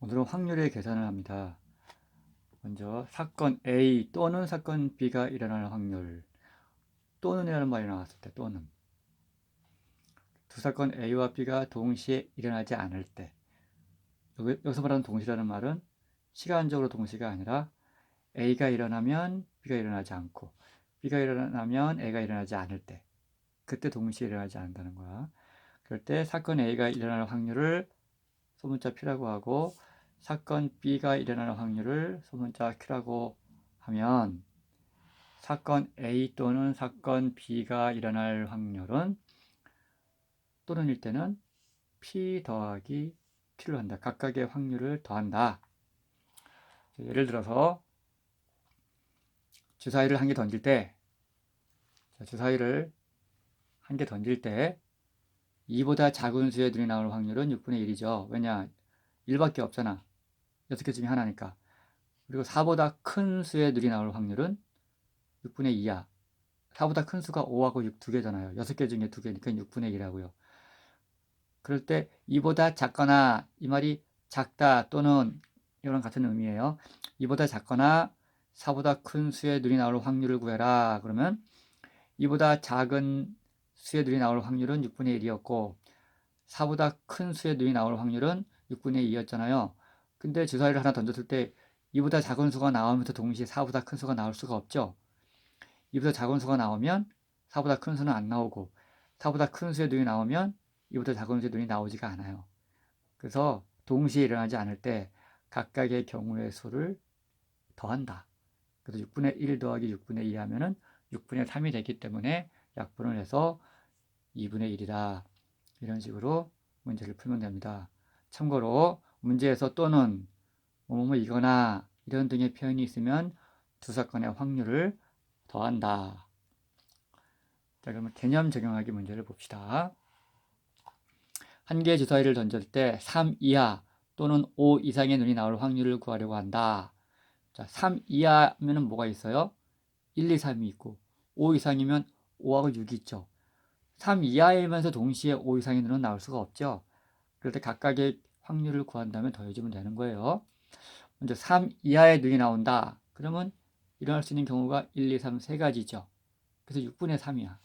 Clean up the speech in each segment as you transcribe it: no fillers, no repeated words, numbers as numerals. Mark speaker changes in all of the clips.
Speaker 1: 오늘은 확률의 계산을 합니다. 먼저 사건 A 또는 사건 B가 일어날 확률, 또는이라는 말이 나왔을 때 또는 두 사건 A와 B가 동시에 일어나지 않을 때, 여기서 말하는 동시라는 말은 시간적으로 동시가 아니라 A가 일어나면 B가 일어나지 않고 B가 일어나면 A가 일어나지 않을 때, 그때 동시에 일어나지 않는다는 거야. 그럴 때 사건 A가 일어날 확률을 소문자 P라고 하고 사건 B가 일어날 확률을 소문자 Q라고 하면 사건 A 또는 사건 B가 일어날 확률은 또는일 때는 P 더하기 Q를 한다. 각각의 확률을 더한다. 예를 들어서 주사위를 한 개 던질 때 주사위를 한 개 던질 때 2보다 작은 수의 눈이 나올 확률은 6분의 1이죠. 왜냐? 1밖에 없잖아. 6개 중에 하나니까. 그리고 4보다 큰 수의 눈이 나올 확률은 6분의 2야. 4보다 큰 수가 5하고 6 두 개잖아요. 6개 중에 2개니까 6분의 1이라고요. 그럴 때 2보다 작거나, 이 말이 작다 또는 이거랑 같은 의미예요. 2보다 작거나 4보다 큰 수의 눈이 나올 확률을 구해라. 그러면 2보다 작은 수의 눈이 나올 확률은 6분의 1이었고 4보다 큰 수의 눈이 나올 확률은 6분의 2였잖아요. 근데 주사위를 하나 던졌을 때 2보다 작은 수가 나오면서 동시에 4보다 큰 수가 나올 수가 없죠. 2보다 작은 수가 나오면 4보다 큰 수는 안 나오고 4보다 큰 수의 눈이 나오면 2보다 작은 수의 눈이 나오지가 않아요. 그래서 동시에 일어나지 않을 때 각각의 경우의 수를 더한다. 그래서 6분의 1 더하기 6분의 2 하면은 6분의 3이 되기 때문에 약분을 해서 2분의 1이다. 이런 식으로 문제를 풀면 됩니다. 참고로 문제에서 또는 뭐뭐 이거나 이런 등의 표현이 있으면 두 사건의 확률을 더한다. 자, 그러면 개념 적용하기 문제를 봅시다. 한 개의 주사위를 던질 때 3 이하 또는 5 이상의 눈이 나올 확률을 구하려고 한다. 자, 3 이하면은 뭐가 있어요? 1, 2, 3이 있고 5 이상이면 5하고 6이 있죠. 3 이하이면서 동시에 5 이상의 눈은 나올 수가 없죠. 그럴 때 각각의 확률을 구한다면 더해주면 되는 거예요. 먼저 3 이하의 눈이 나온다. 그러면 일어날 수 있는 경우가 1, 2, 3, 세 가지죠. 그래서 6분의 3이야.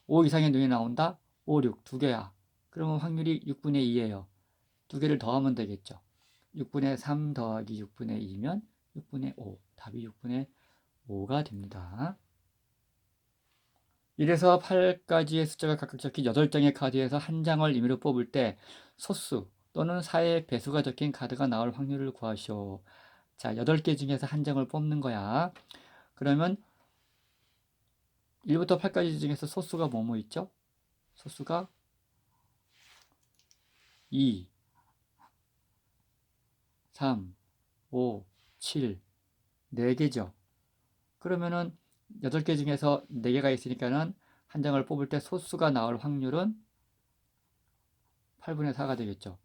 Speaker 1: 5 이상의 눈이 나온다. 5, 6, 두 개야. 그러면 확률이 6분의 2예요. 두 개를 더하면 되겠죠. 6분의 3 더하기 6분의 2면 6분의 5. 답이 6분의 5가 됩니다. 1에서 8까지의 숫자가 각각 적힌 8장의 카드에서 한 장을 임의로 뽑을 때 소수 또는 4의 배수가 적힌 카드가 나올 확률을 구하시오. 자, 8개 중에서 한 장을 뽑는 거야. 그러면 1부터 8까지 중에서 소수가 뭐뭐 있죠? 소수가 2, 3, 5, 7, 4개죠. 그러면은 8개 중에서 4개가 있으니까는 한 장을 뽑을 때 소수가 나올 확률은 8분의 4가 되겠죠.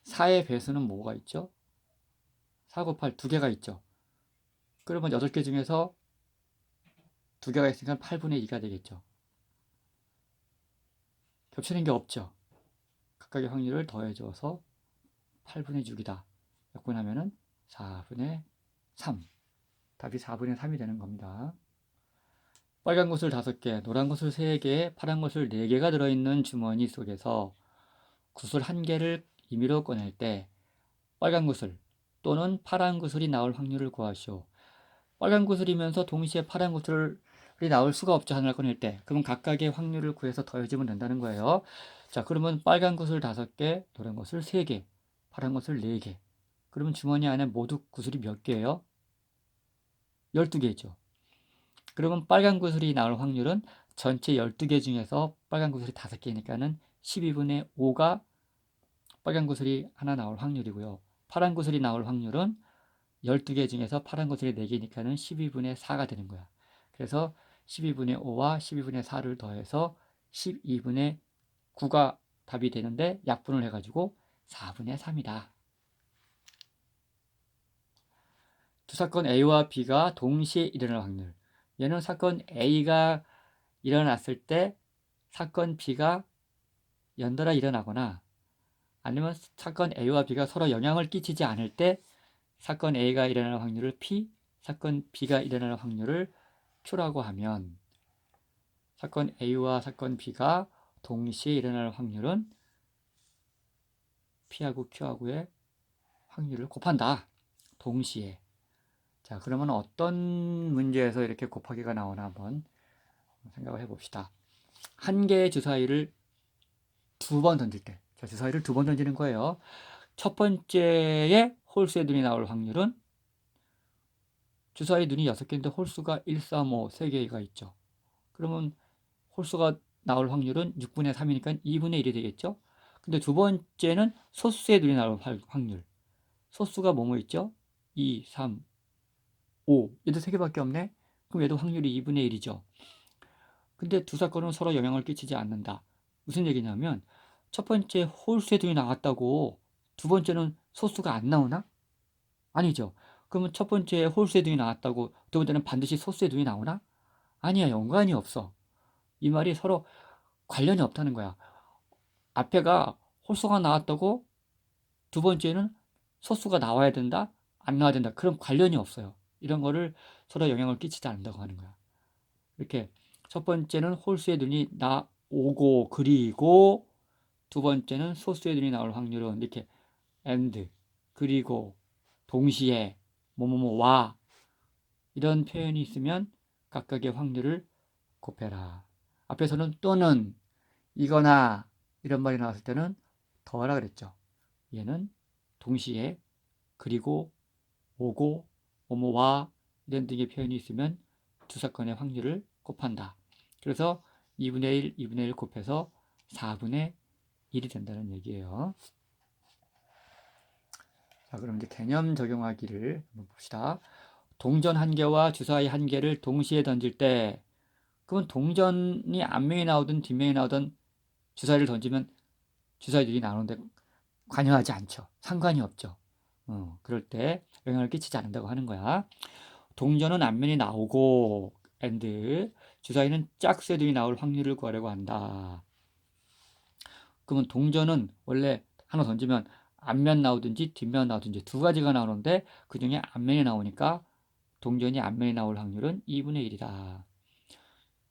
Speaker 1: 4의 배수는 뭐가 있죠? 4 곱할 2개가 있죠. 그러면 8개 중에서 2개가 있으니까 8분의 2가 되겠죠. 겹치는 게 없죠. 각각의 확률을 더해줘서 8분의 6이다. 약분하면은 4분의 3. 답이 4분의 3이 되는 겁니다. 빨간 구슬 5개, 노란 구슬 3개, 파란 구슬 4개가 들어있는 주머니 속에서 구슬 1개를 임의로 꺼낼 때 빨간 구슬 또는 파란 구슬이 나올 확률을 구하시오. 빨간 구슬이면서 동시에 파란 구슬이 나올 수가 없죠. 하나를 꺼낼 때. 그럼 각각의 확률을 구해서 더해주면 된다는 거예요. 자, 그러면 빨간 구슬 5개, 노란 구슬 3개, 파란 구슬 4개. 그러면 주머니 안에 모두 구슬이 몇 개예요? 12개죠. 그러면 빨간 구슬이 나올 확률은 전체 12개 중에서 빨간 구슬이 5개니까는 12분의 5가 빨간 구슬이 하나 나올 확률이고요. 파란 구슬이 나올 확률은 12개 중에서 파란 구슬이 4개니까는 12분의 4가 되는 거야. 그래서 12분의 5와 12분의 4를 더해서 12분의 9가 답이 되는데 약분을 해가지고 4분의 3이다. 두 사건 A와 B가 동시에 일어날 확률. 얘는 사건 A가 일어났을 때 사건 B가 연달아 일어나거나 아니면 사건 A와 B가 서로 영향을 끼치지 않을 때 사건 A가 일어날 확률을 P, 사건 B가 일어날 확률을 Q라고 하면 사건 A와 사건 B가 동시에 일어날 확률은 P하고 Q하고의 확률을 곱한다. 동시에. 자, 그러면 어떤 문제에서 이렇게 곱하기가 나오나 한번 생각을 해봅시다. 한 개의 주사위를 두 번 던질 때, 자, 주사위를 두 번 던지는 거예요. 첫 번째에 홀수의 눈이 나올 확률은 주사위 눈이 6개인데 홀수가 1, 3, 5, 3개가 있죠. 그러면 홀수가 나올 확률은 6분의 3이니까 2분의 1이 되겠죠. 근데 두 번째는 소수의 눈이 나올 확률. 소수가 뭐뭐 있죠? 2, 3, 5. 얘도 3개밖에 없네? 그럼 얘도 확률이 2분의 1이죠. 근데 두 사건은 서로 영향을 끼치지 않는다. 무슨 얘기냐면 첫 번째 홀수의 눈이 나왔다고 두 번째는 소수가 안 나오나? 아니죠. 그러면 첫 번째 홀수의 눈이 나왔다고 두 번째는 반드시 소수의 눈이 나오나? 아니야, 연관이 없어. 이 말이 서로 관련이 없다는 거야. 앞에가 홀수가 나왔다고 두 번째는 소수가 나와야 된다? 안 나와야 된다. 그런 관련이 없어요. 이런 거를 서로 영향을 끼치지 않는다고 하는 거야. 이렇게 첫 번째는 홀수의 눈이 나오고 그리고 두 번째는 소수의 눈이 나올 확률은 이렇게 and 그리고 동시에 뭐뭐뭐와 이런 표현이 있으면 각각의 확률을 곱해라. 앞에서는 또는 이거나 이런 말이 나왔을 때는 더하라 그랬죠. 얘는 동시에 그리고 오고 뭐뭐와 이런 등의 표현이 있으면 두 사건의 확률을 곱한다. 그래서 2분의 1, 2분의 1 곱해서 4분의 1이 된다는 얘기예요. 자, 그럼 이제 개념 적용하기를 한번 봅시다. 동전 한 개와 주사위 한 개를 동시에 던질 때 그건 동전이 앞면이 나오든 뒷면이 나오든 주사위를 던지면 주사위들이 나오는데 관여하지 않죠. 상관이 없죠. 그럴 때 영향을 끼치지 않는다고 하는 거야. 동전은 앞면이 나오고 and 주사위는 짝수들이 나올 확률을 구하려고 한다. 그러면 동전은 원래 하나 던지면 앞면 나오든지 뒷면 나오든지 두 가지가 나오는데 그 중에 앞면이 나오니까 동전이 앞면이 나올 확률은 2분의 1이다.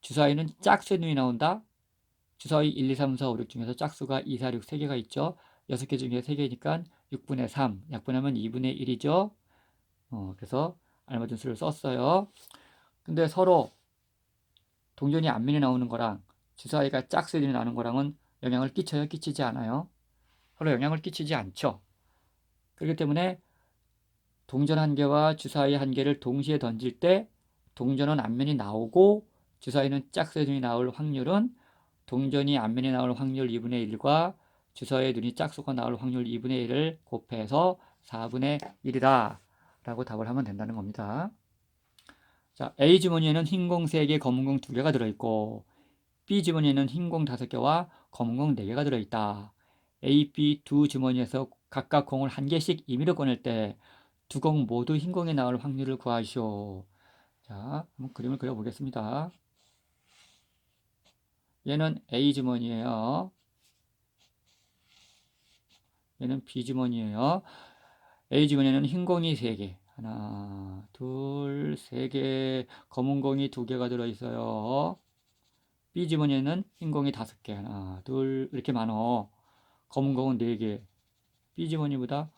Speaker 1: 주사위는 짝수의 눈이 나온다. 주사위 1, 2, 3, 4, 5, 6 중에서 짝수가 2, 4, 6, 3개가 있죠. 6개 중에 3개니까 6분의 3, 약분하면 2분의 1이죠. 그래서 알맞은 수를 썼어요. 근데 서로 동전이 앞면이 나오는 거랑 주사위가 짝수의 눈이 나오는 거랑은 영향을 끼쳐요? 끼치지 않아요? 서로 영향을 끼치지 않죠. 그렇기 때문에 동전 한 개와 주사위 한 개를 동시에 던질 때 동전은 앞면이 나오고 주사위는 짝수의 눈이 나올 확률은 동전이 앞면이 나올 확률 2분의 1과 주사위의 눈이 짝수가 나올 확률 2분의 1을 곱해서 4분의 1이다 라고 답을 하면 된다는 겁니다. 자, A 주머니에는 흰 공 3개, 검은 공 2개가 들어있고 B 주머니에는 흰 공 5개와 검은 공 4개가 들어있다. A, B 두 주머니에서 각각 공을 한 개씩 임의로 꺼낼 때 두 공 모두 흰 공이 나올 확률을 구하시오. 자, 한번 그림을 그려보겠습니다. 얘는 A 주머니예요. 얘는 B 주머니예요. A 주머니에는 흰 공이 3개. 하나, 둘, 3개. 검은 공이 2개가 들어있어요. B 주머니에는 흰 공이 5개. 하나, 둘, 이렇게 많어. 검은 공은 4개. B 주머니보다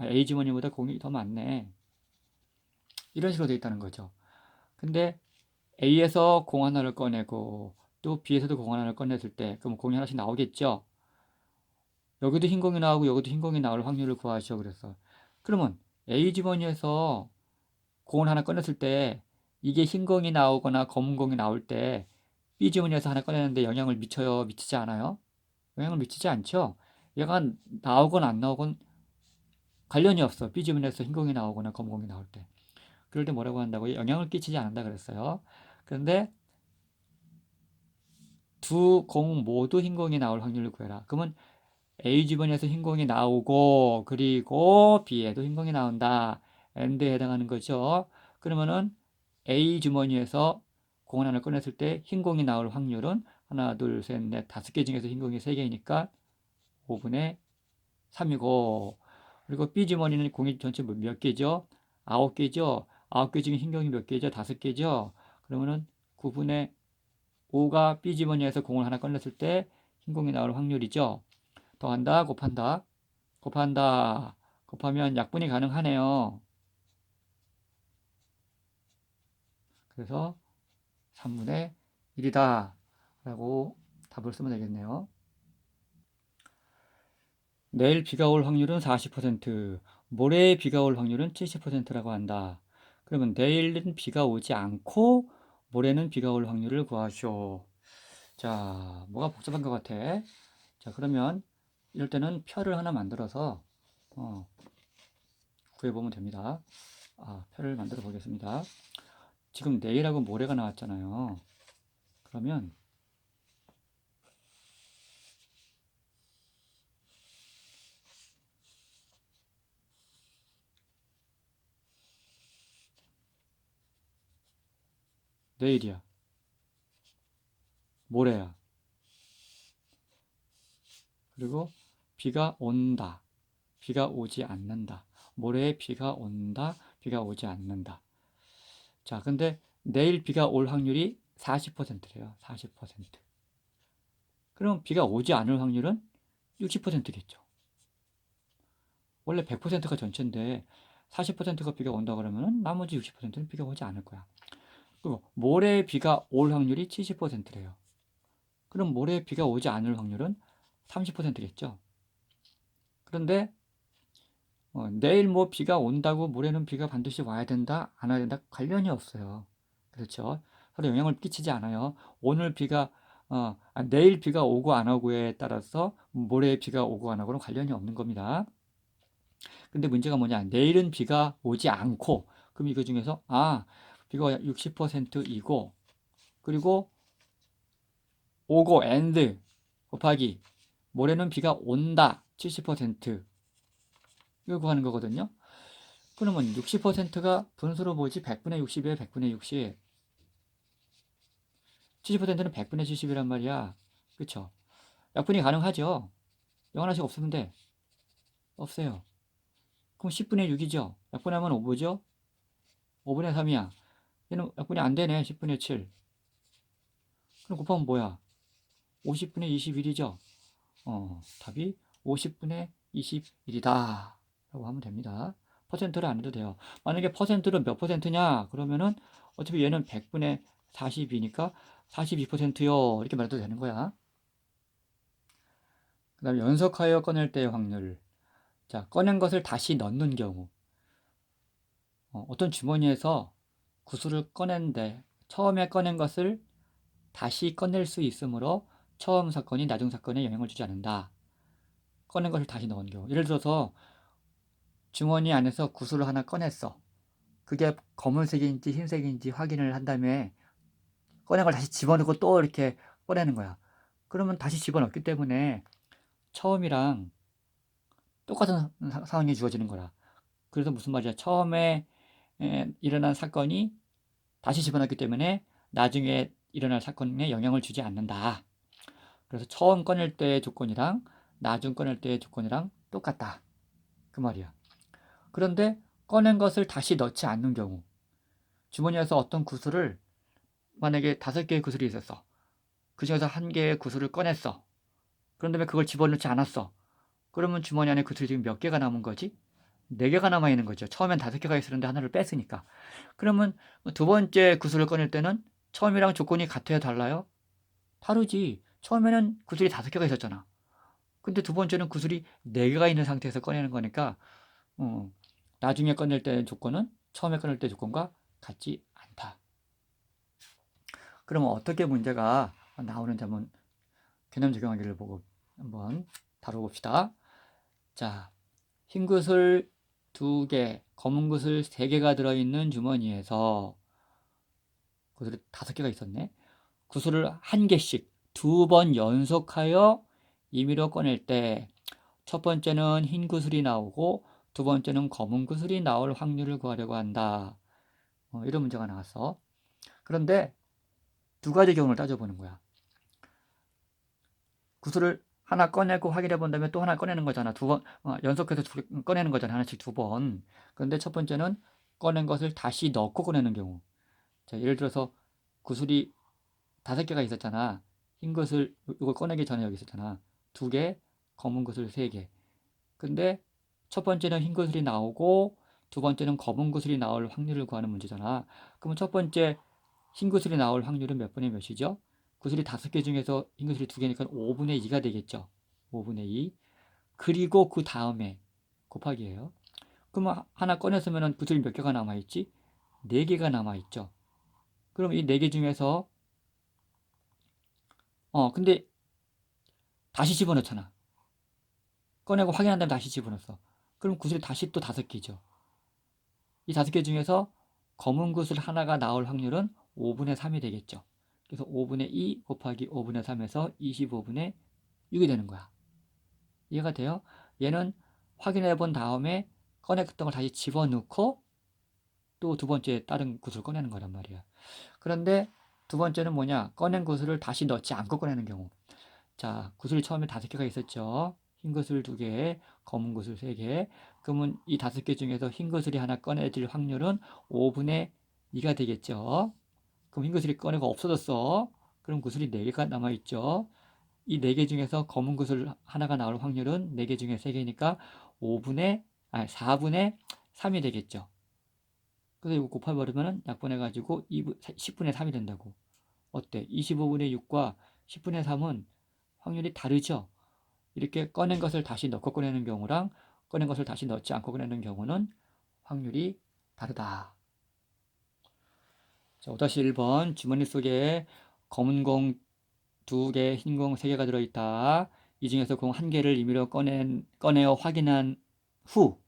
Speaker 1: A 주머니보다 공이 더 많네. 이런 식으로 되어 있다는 거죠. 근데 A에서 공 하나를 꺼내고 또 B에서도 공 하나를 꺼냈을 때 그럼 공이 하나씩 나오겠죠. 여기도 흰 공이 나오고 여기도 흰 공이 나올 확률을 구하시오 그랬어. 그러면 A 주머니에서 공을 하나 꺼냈을 때 이게 흰 공이 나오거나 검은 공이 나올 때 B 주머니에서 하나 꺼내는데 영향을 미쳐요? 미치지 않아요? 영향을 미치지 않죠? 얘가 나오건 안 나오건 관련이 없어. B 주머니에서 흰 공이 나오거나 검은 공이 나올 때. 그럴 때 뭐라고 한다고요? 영향을 끼치지 않는다 그랬어요. 그런데 두 공 모두 흰 공이 나올 확률을 구해라. 그러면 A 주머니에서 흰 공이 나오고 그리고 B에도 흰 공이 나온다. AND에 해당하는 거죠. 그러면은 A 주머니에서 공 하나를 꺼냈을 때 흰 공이 나올 확률은 하나, 둘, 셋, 넷, 5개 중에서 흰 공이 3개니까 5분의 3이고, 그리고 B 주머니는 공이 전체 몇 개죠? 9개죠? 9개 중에 흰 공이 몇 개죠? 5개죠? 그러면은 9분의 5가 B 주머니에서 공을 하나 꺼냈을 때 흰 공이 나올 확률이죠. 더한다, 곱한다, 곱한다, 곱하면 약분이 가능하네요. 그래서 3분의 1이다 라고 답을 쓰면 되겠네요. 내일 비가 올 확률은 40%, 모레 비가 올 확률은 70%라고 한다. 그러면 내일은 비가 오지 않고 모레는 비가 올 확률을 구하시오. 자, 뭐가 복잡한 것 같아. 자, 그러면 이럴 때는 표를 하나 만들어서 구해보면 됩니다. 표를 만들어 보겠습니다. 지금 내일하고 모레가 나왔잖아요. 그러면 내일이야, 모레야, 그리고 비가 온다, 비가 오지 않는다, 모레에 비가 온다, 비가 오지 않는다. 자, 근데 내일 비가 올 확률이 40%래요. 40%. 그럼 비가 오지 않을 확률은 60%겠죠. 원래 100%가 전체인데 40%가 비가 온다 그러면 나머지 60%는 비가 오지 않을 거야. 그리고 모레 비가 올 확률이 70%래요. 그럼 모레 비가 오지 않을 확률은 30%겠죠. 그런데 내일 뭐 비가 온다고 모레는 비가 반드시 와야 된다, 안 와야 된다 관련이 없어요. 그렇죠? 서로 영향을 끼치지 않아요. 오늘 비가 내일 비가 오고 안 오고에 따라서 모레 비가 오고 안 오고는 관련이 없는 겁니다. 근데 문제가 뭐냐? 내일은 비가 오지 않고, 그럼 이거 중에서 비가 60%이고, 그리고 오고 and 곱하기 모레는 비가 온다 70%, 이거 구하는 거거든요. 그러면 60%가 분수로 뭐지? 100분의 60이에요. 100분의 60. 70%는 100분의 70이란 말이야. 그쵸? 약분이 가능하죠? 0 하나씩 없으면 돼. 없어요. 그럼 10분의 6이죠? 약분하면 5죠? 5분의 3이야. 얘는 약분이 안 되네. 10분의 7. 그럼 곱하면 뭐야? 50분의 21이죠? 답이 50분의 21이다. 라고 하면 됩니다. 퍼센트를 안 해도 돼요. 만약에 퍼센트는 몇 퍼센트냐? 그러면은 어차피 얘는 100분의 40이니까 42%요. 이렇게 말해도 되는 거야. 그 다음에 연속하여 꺼낼 때의 확률. 자, 꺼낸 것을 다시 넣는 경우. 어떤 주머니에서 구슬을 꺼낸데 처음에 꺼낸 것을 다시 꺼낼 수 있으므로 처음 사건이 나중 사건에 영향을 주지 않는다. 꺼낸 것을 다시 넣은 경우. 예를 들어서 주머니 안에서 구슬을 하나 꺼냈어. 그게 검은색인지 흰색인지 확인을 한 다음에 꺼낸 걸 다시 집어넣고 또 이렇게 꺼내는 거야. 그러면 다시 집어넣기 때문에 처음이랑 똑같은 상황이 주어지는 거라. 그래서 무슨 말이야? 처음에 일어난 사건이 다시 집어넣기 때문에 나중에 일어날 사건에 영향을 주지 않는다. 그래서 처음 꺼낼 때의 조건이랑 나중 꺼낼 때의 조건이랑 똑같다. 그 말이야. 그런데 꺼낸 것을 다시 넣지 않는 경우, 주머니에서 어떤 구슬을 만약에 5개의 구슬이 있었어. 그 중에서 1개의 구슬을 꺼냈어. 그런 다음에 그걸 집어넣지 않았어. 그러면 주머니 안에 구슬이 지금 몇 개가 남은 거지? 4개가 남아 있는 거죠. 처음엔 5개가 있었는데 하나를 뺐으니까. 그러면 두 번째 구슬을 꺼낼 때는 처음이랑 조건이 같아요, 달라요? 다르지. 처음에는 구슬이 5개가 있었잖아. 근데 두 번째는 구슬이 4개가 있는 상태에서 꺼내는 거니까 나중에 꺼낼 때 조건은 처음에 꺼낼 때 조건과 같지 않다. 그러면 어떻게 문제가 나오는지 한번 개념 적용하기를 보고 한번 다뤄봅시다. 자, 흰 구슬 2개, 검은 구슬 3개가 들어있는 주머니에서 구슬이 5개가 있었네. 구슬을 1개씩 2번 연속하여 임의로 꺼낼 때 첫 번째는 흰 구슬이 나오고 두 번째는 검은 구슬이 나올 확률을 구하려고 한다. 이런 문제가 나왔어. 그런데 두 가지 경우를 따져보는 거야. 구슬을 하나 꺼내고 확인해 본 다음에 또 하나 꺼내는 거잖아. 두 번, 연속해서 꺼내는 거잖아. 하나씩 두 번. 그런데 첫 번째는 꺼낸 것을 다시 넣고 꺼내는 경우. 자, 예를 들어서 구슬이 5개가 있었잖아. 흰 구슬, 이걸 꺼내기 전에 여기 있었잖아. 2개, 검은 구슬 3개. 근데 첫 번째는 흰 구슬이 나오고 두 번째는 검은 구슬이 나올 확률을 구하는 문제잖아. 그러면 첫 번째 흰 구슬이 나올 확률은 몇 분의 몇이죠? 구슬이 5개 중에서 흰 구슬이 2개니까 5분의 2가 되겠죠. 5분의 2. 그리고 그 다음에 곱하기예요. 그러면 하나 꺼냈으면 구슬이 몇 개가 남아있지? 4개가 남아있죠. 그럼 이 4개 중에서 근데 다시 집어넣잖아. 꺼내고 확인한 다음에 다시 집어넣었어. 그럼 구슬이 다시 또 5개죠. 이 5개 중에서 검은 구슬 하나가 나올 확률은 5분의 3이 되겠죠. 그래서 5분의 2 곱하기 5분의 3에서 25분의 6이 되는 거야. 이해가 돼요? 얘는 확인해 본 다음에 꺼냈던 걸 다시 집어넣고 또 두 번째 다른 구슬을 꺼내는 거란 말이야. 그런데 두 번째는 뭐냐? 꺼낸 구슬을 다시 넣지 않고 꺼내는 경우. 자, 구슬이 처음에 5개가 있었죠. 흰 구슬 2개, 검은 구슬 3개. 그러면 이 5개 중에서 흰 구슬이 하나 꺼내질 확률은 5분의 2가 되겠죠. 그럼 흰 구슬이 꺼내고 없어졌어. 그럼 구슬이 4개가 남아있죠. 이 4개 중에서 검은 구슬 하나가 나올 확률은 4개 중에 3개니까 4분의 3이 되겠죠. 그래서 이거 곱해버리면 약분해가지고 10분의 3이 된다고. 어때? 25분의 6과 10분의 3은 확률이 다르죠? 이렇게 꺼낸 것을 다시 넣고 꺼내는 경우랑 꺼낸 것을 다시 넣지 않고 꺼내는 경우는 확률이 다르다. 자, 5-1번 주머니 속에 검은 공 2개, 흰 공 3개가 들어있다. 이 중에서 공 1개를 임의로 꺼내어 확인한 후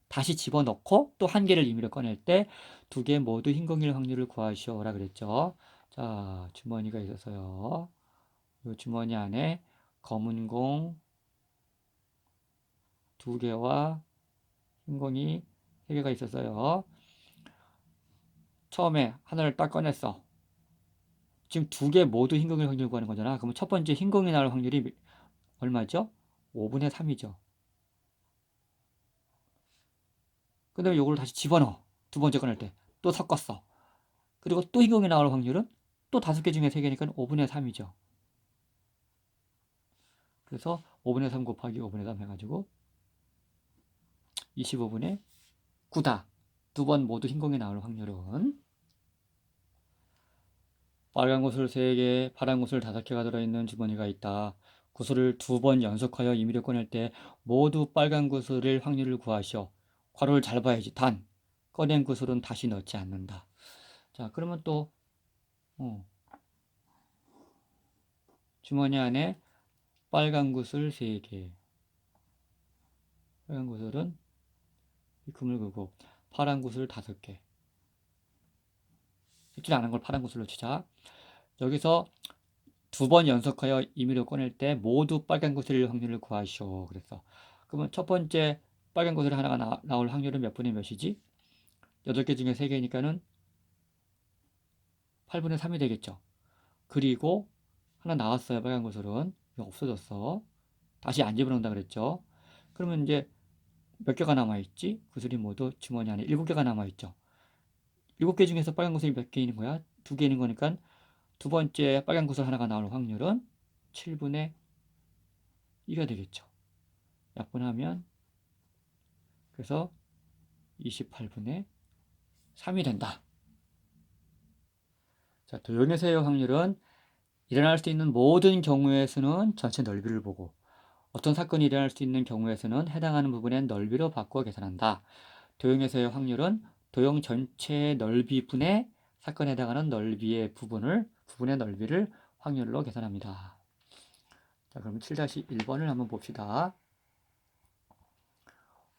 Speaker 1: 다시 집어넣고 또 1개를 임의로 꺼낼 때 2개 모두 흰 공일 확률을 구하시오라 그랬죠. 자, 주머니가 있어서요. 이 주머니 안에 검은 공 2개와 흰 공이 3개가 있었어요. 처음에 하나를 딱 꺼냈어. 지금 2개 모두 흰 공일 확률을 구하는 거잖아. 그러면 첫 번째 흰 공이 나올 확률이 얼마죠? 5분의 3이죠. 그 다음에 요걸 다시 집어넣어. 두 번째 꺼낼 때. 또 섞었어. 그리고 또 흰 공이 나올 확률은 또 5개 중에 3개니까 5분의 3이죠. 그래서 5분의 3 곱하기 5분의 3 해가지고 25분의 9다. 두 번 모두 흰 공이 나올 확률은 빨간 구슬 3개, 파란 구슬 5개가 들어있는 주머니가 있다. 구슬을 2번 연속하여 임의로 꺼낼 때 모두 빨간 구슬일 확률을 구하시오. 괄호를 잘 봐야지. 단, 꺼낸 구슬은 다시 넣지 않는다. 자, 그러면 또 주머니 안에 빨간 구슬 3개. 빨간 구슬은 이 금을 그고 파란 구슬 5개. 읽질 않은 걸 파란 구슬로 치자. 여기서 2번 연속하여 임의로 꺼낼 때 모두 빨간 구슬일 확률을 구하시오. 그래서 그러면 첫 번째 빨간 구슬 하나가 나올 확률은 몇 분의 몇이지? 8개 중에 3개니까는 8분의 3이 되겠죠. 그리고 하나 나왔어요. 빨간 구슬은. 없어졌어. 다시 안 집어넣는다 그랬죠. 그러면 이제 몇 개가 남아있지? 구슬이 모두 주머니 안에 7개가 남아있죠. 7개 중에서 빨간 구슬이 몇 개 있는 거야? 2개 있는 거니까 두 번째 빨간 구슬 하나가 나올 확률은 7분의 2가 되겠죠. 약분하면 그래서 28분의 3이 된다. 자, 도형에서의 확률은 일어날 수 있는 모든 경우의 수는 전체 넓이를 보고 어떤 사건이 일어날 수 있는 경우에서는 해당하는 부분의 넓이로 바꾸어 계산한다. 도형에서의 확률은 도형 전체의 넓이분의 사건에 해당하는 넓이의 부분의 넓이를 확률로 계산합니다. 자, 그럼 7-1번을 한번 봅시다.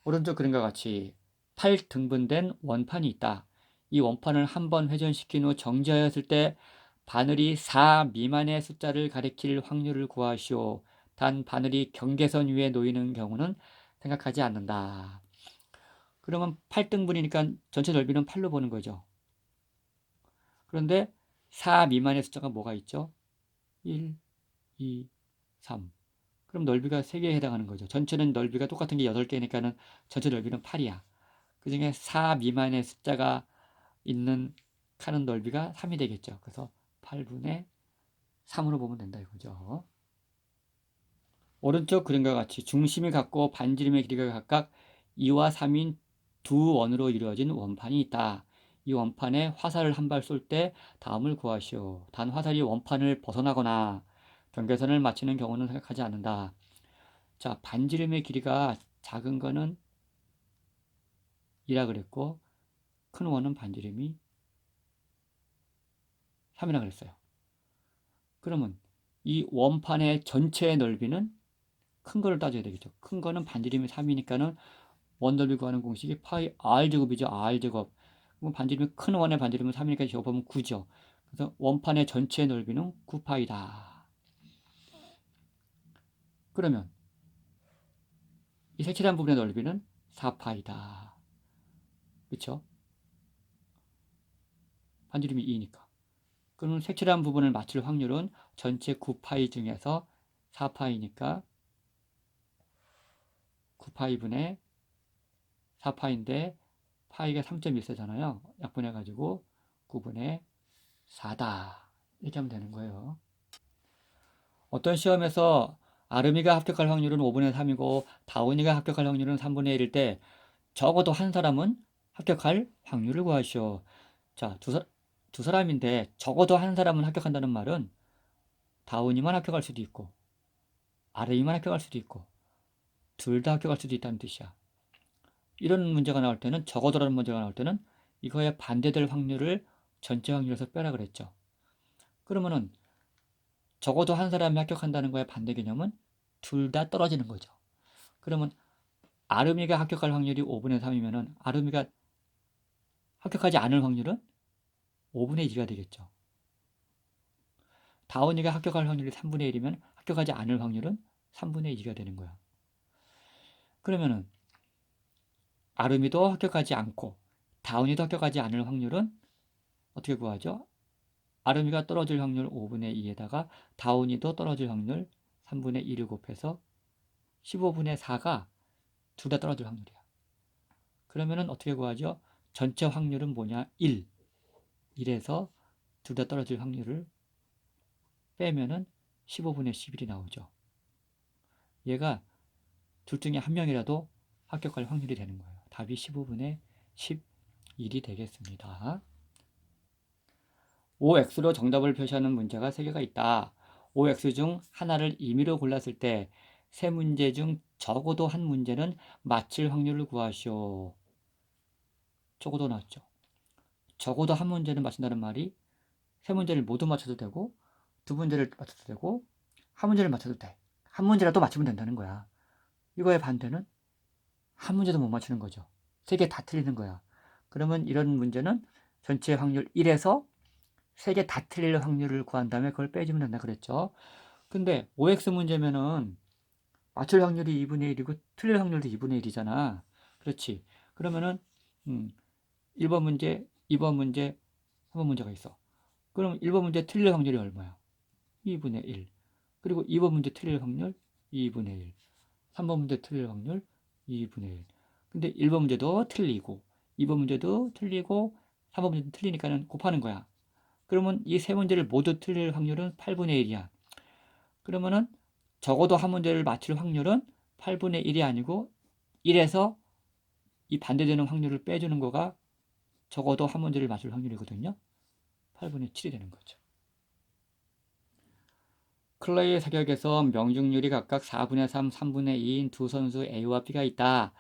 Speaker 1: 오른쪽 그림과 같이 8등분된 원판이 있다. 이 원판을 한번 회전시킨 후 정지하였을 때 바늘이 4 미만의 숫자를 가리킬 확률을 구하시오. 단 바늘이 경계선 위에 놓이는 경우는 생각하지 않는다. 그러면 8등분이니까 전체 넓이는 8로 보는 거죠. 그런데 4 미만의 숫자가 뭐가 있죠? 1, 2, 3. 그럼 넓이가 3개에 해당하는 거죠. 전체는 넓이가 똑같은 게 8개니까는 전체 넓이는 8이야. 그 중에 4 미만의 숫자가 있는 칸은 넓이가 3이 되겠죠. 그래서 8분의 3으로 보면 된다 이거죠. 오른쪽 그림과 같이 중심이 같고 반지름의 길이가 각각 2와 3인 두 원으로 이루어진 원판이 있다. 이 원판에 화살을 한 발 쏠 때 다음을 구하시오. 단 화살이 원판을 벗어나거나 경계선을 맞추는 경우는 생각하지 않는다. 자, 반지름의 길이가 작은 거는 2라 그랬고 큰 원은 반지름이 3이라 그랬어요. 그러면 이 원판의 전체의 넓이는 큰 거를 따져야 되겠죠. 큰 거는 반지름이 3이니까는 원 넓이 구하는 공식이 파이 r제곱이죠. r제곱. 그럼 반지름이 큰 원의 반지름은 3이니까 제곱하면 9죠. 그래서 원판의 전체 넓이는 9파이다. 그러면 이 색칠한 부분의 넓이는 4파이다. 그렇죠? 반지름이 2니까. 그러면 색칠한 부분을 맞출 확률은 전체 9파이 중에서 4파이니까 9파이분의 4파인데 파이가 3.14잖아요. 약분해가지고 9분의 4다. 이렇게 하면 되는 거예요. 어떤 시험에서 아름이가 합격할 확률은 5분의 3이고 다운이가 합격할 확률은 3분의 1일 때 적어도 한 사람은 합격할 확률을 구하시오. 자, 두 사람인데 적어도 한 사람은 합격한다는 말은 다운이만 합격할 수도 있고 아름이만 합격할 수도 있고 둘 다 합격할 수도 있다는 뜻이야. 이런 문제가 나올 때는 적어도라는 문제가 나올 때는 이거에 반대될 확률을 전체 확률에서 빼라 그랬죠. 그러면은 적어도 한 사람이 합격한다는 거에 반대 개념은 둘 다 떨어지는 거죠. 그러면 아름이가 합격할 확률이 5분의 3이면은 아름이가 합격하지 않을 확률은 5분의 1이가 되겠죠. 다운이가 합격할 확률이 3분의 1이면 합격하지 않을 확률은 3분의 2가 되는 거야. 그러면은 아름이도 합격하지 않고 다운이도 합격하지 않을 확률은 어떻게 구하죠? 아름이가 떨어질 확률 5분의 2에다가 다운이도 떨어질 확률 3분의 1을 곱해서 15분의 4가 둘 다 떨어질 확률이야. 그러면은 어떻게 구하죠? 전체 확률은 뭐냐? 1. 1에서 둘 다 떨어질 확률을 빼면은 15분의 11이 나오죠. 얘가 둘 중에 한 명이라도 합격할 확률이 되는 거예요. 답이 15분의 11이 되겠습니다. OX로 정답을 표시하는 문제가 3개가 있다. OX 중 하나를 임의로 골랐을 때 세 문제 중 적어도 한 문제는 맞힐 확률을 구하시오. 적어도 나왔죠. 적어도 한 문제는 맞춘다는 말이 세 문제를 모두 맞춰도 되고 두 문제를 맞춰도 되고 한 문제를 맞춰도 돼. 한 문제라도 맞추면 된다는 거야. 이거의 반대는 한 문제도 못 맞추는 거죠. 3개 다 틀리는 거야. 그러면 이런 문제는 전체 확률 1에서 3개 다 틀릴 확률을 구한 다음에 그걸 빼주면 된다 그랬죠. 근데 OX 문제면은 맞출 확률이 2분의 1이고 틀릴 확률도 2분의 1이잖아. 그렇지. 그러면은 1번 문제, 2번 문제, 3번 문제가 있어. 그럼 1번 문제 틀릴 확률이 얼마야? 2분의 1. 그리고 2번 문제 틀릴 확률 2분의 1. 3번 문제 틀릴 확률 2분의 1. 근데 1번 문제도 틀리고 2번 문제도 틀리고 3번 문제도 틀리니까는 곱하는 거야. 그러면 이 세 문제를 모두 틀릴 확률은 8분의 1이야. 그러면은 적어도 한 문제를 맞출 확률은 8분의 1이 아니고 1에서 이 반대되는 확률을 빼주는 거가 적어도 한 문제를 맞출 확률이거든요. 8분의 7이 되는 거죠. 클레이 사격에서 명중률이 각각 4분의 3, 3분의 2인 두 선수 A와 B가 있다.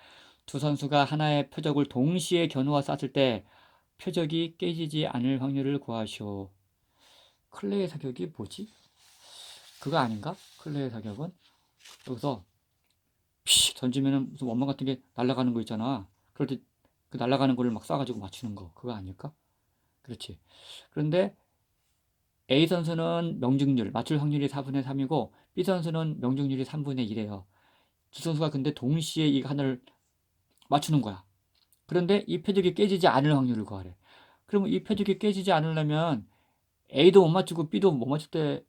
Speaker 1: 두 선수가 하나의 표적을 동시에 겨누어 쐈을 때 표적이 깨지지 않을 확률을 구하시오. 클레이 사격이 뭐지? 그거 아닌가? 클레이 사격은 여기서 픽 던지면은 무슨 원망 같은 게 날아가는 거 있잖아. 그럴 때 그 날아가는 거를 막 쏴가지고 맞추는 거 그거 아닐까? 그렇지. 그런데 A 선수는 명중률 맞출 확률이 4분의 3이고 B 선수는 명중률이 3분의 1이에요. 두 선수가 근데 동시에 이 하나를 맞추는 거야. 그런데 이 표적이 깨지지 않을 확률을 구하래. 그러면 이 표적이 깨지지 않으려면 A도 못 맞추고 B도 못 맞출 때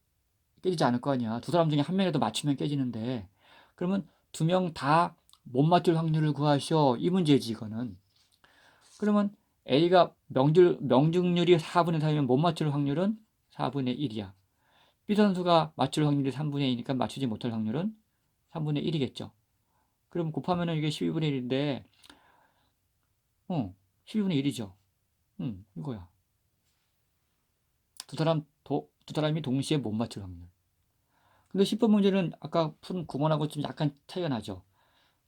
Speaker 1: 깨지지 않을 거 아니야. 두 사람 중에 한 명이라도 맞추면 깨지는데 그러면 두 명 다 못 맞출 확률을 구하시오. 이 문제지 이거는. 그러면 A가 명중률이 4분의 4이면 못 맞출 확률은 4분의 1이야. B 선수가 맞출 확률이 3분의 2니까 맞추지 못할 확률은 3분의 1이겠죠. 그럼 곱하면은 이게 12분의 1인데 12분의 1이죠. 이거야. 두 사람이 동시에 못 맞출 확률. 근데 10번 문제는 아까 푼 9번하고 좀 약간 차이가 나죠.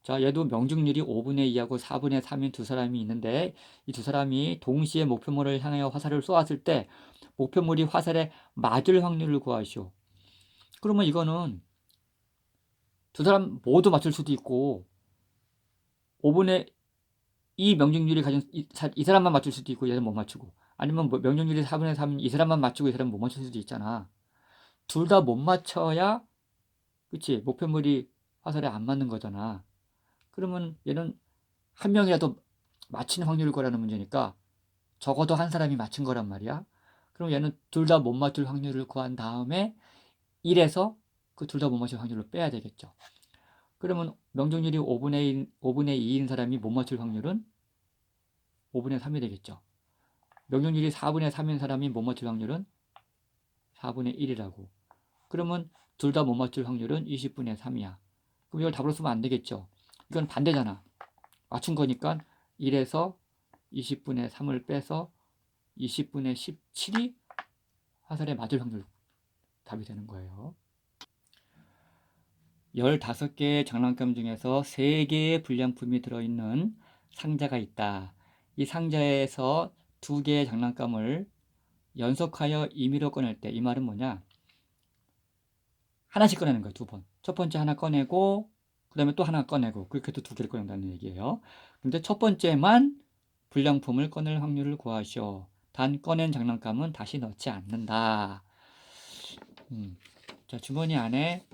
Speaker 1: 자, 얘도 명중률이 5분의 2하고 4분의 3인 두 사람이 있는데 이 두 사람이 동시에 목표물을 향하여 화살을 쏘았을 때 목표물이 화살에 맞을 확률을 구하시오. 그러면 이거는 두 사람 모두 맞출 수도 있고 5분의 2 명중률이 가진 이 사람만 맞출 수도 있고 얘는 못 맞추고 아니면 뭐 명중률이 4분의 3인 이 사람만 맞추고 이 사람은 못 맞출 수도 있잖아. 둘 다 못 맞춰야 그치 목표물이 화살에 안 맞는 거잖아. 그러면 얘는 한 명이라도 맞히는 확률을 거라는 문제니까 적어도 한 사람이 맞춘 거란 말이야. 그럼 얘는 둘 다 못 맞출 확률을 구한 다음에 1에서 그 둘 다 못 맞출 확률을 빼야 되겠죠. 그러면 명중률이 5분의 2인 사람이 못 맞출 확률은 5분의 3이 되겠죠. 명중률이 4분의 3인 사람이 못 맞출 확률은 4분의 1이라고. 그러면 둘 다 못 맞출 확률은 20분의 3이야. 그럼 이걸 답으로 쓰면 안 되겠죠. 이건 반대잖아. 맞춘 거니까 1에서 20분의 3을 빼서 20분의 17이 화살에 맞을 확률 답이 되는 거예요. 15개의 장난감 중에서 3개의 불량품이 들어있는 상자가 있다. 이 상자에서 2개의 장난감을 연속하여 임의로 꺼낼 때 이 말은 뭐냐? 하나씩 꺼내는 거예요. 2번. 첫 번째 하나 꺼내고 그 다음에 또 하나 꺼내고 그렇게 해도 2개를 꺼낸다는 얘기예요. 근데 첫 번째만 불량품을 꺼낼 확률을 구하시오. 단 꺼낸 장난감은 다시 넣지 않는다. 자, 주머니 안에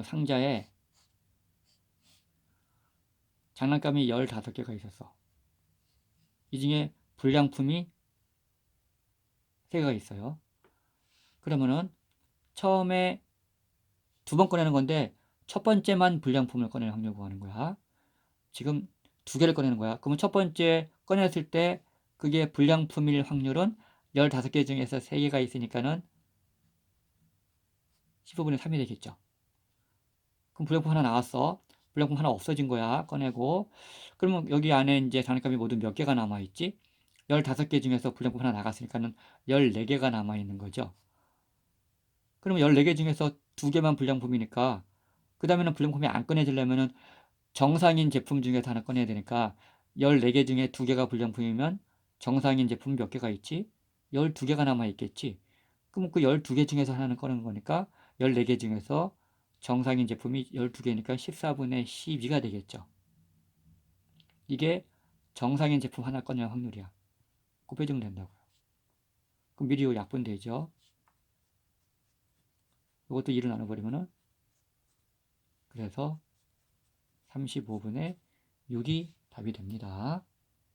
Speaker 1: 상자에 장난감이 15개가 있었어. 이 중에 불량품이 3개가 있어요. 그러면은 처음에 2번 꺼내는 건데 첫 번째만 불량품을 꺼낼 확률 구하는 거야. 지금 2개를 꺼내는 거야. 그러면 첫 번째 꺼냈을 때 그게 불량품일 확률은 15개 중에서 3개가 있으니까는 15분의 3이 되겠죠. 그럼 불량품 하나 나왔어. 불량품 하나 없어진 거야. 꺼내고. 그러면 여기 안에 이제 장난감이 모두 몇 개가 남아있지? 15개 중에서 불량품 하나 나갔으니까는 14개가 남아있는 거죠. 그러면 14개 중에서 2개만 불량품이니까 그 다음에는 불량품이 안 꺼내지려면은 정상인 제품 중에서 하나 꺼내야 되니까 14개 중에 2개가 불량품이면 정상인 제품 몇 개가 있지? 12개가 남아있겠지. 그럼 그 12개 중에서 하나는 꺼내는 거니까 14개 중에서 정상인 제품이 12개니까 14분의 12가 되겠죠. 이게 정상인 제품 하나 꺼낼 확률이야. 곱해주면 된다고요. 그럼 미리 요 약분되죠. 이것도 2로 나눠버리면은 그래서 35분의 6이 답이 됩니다.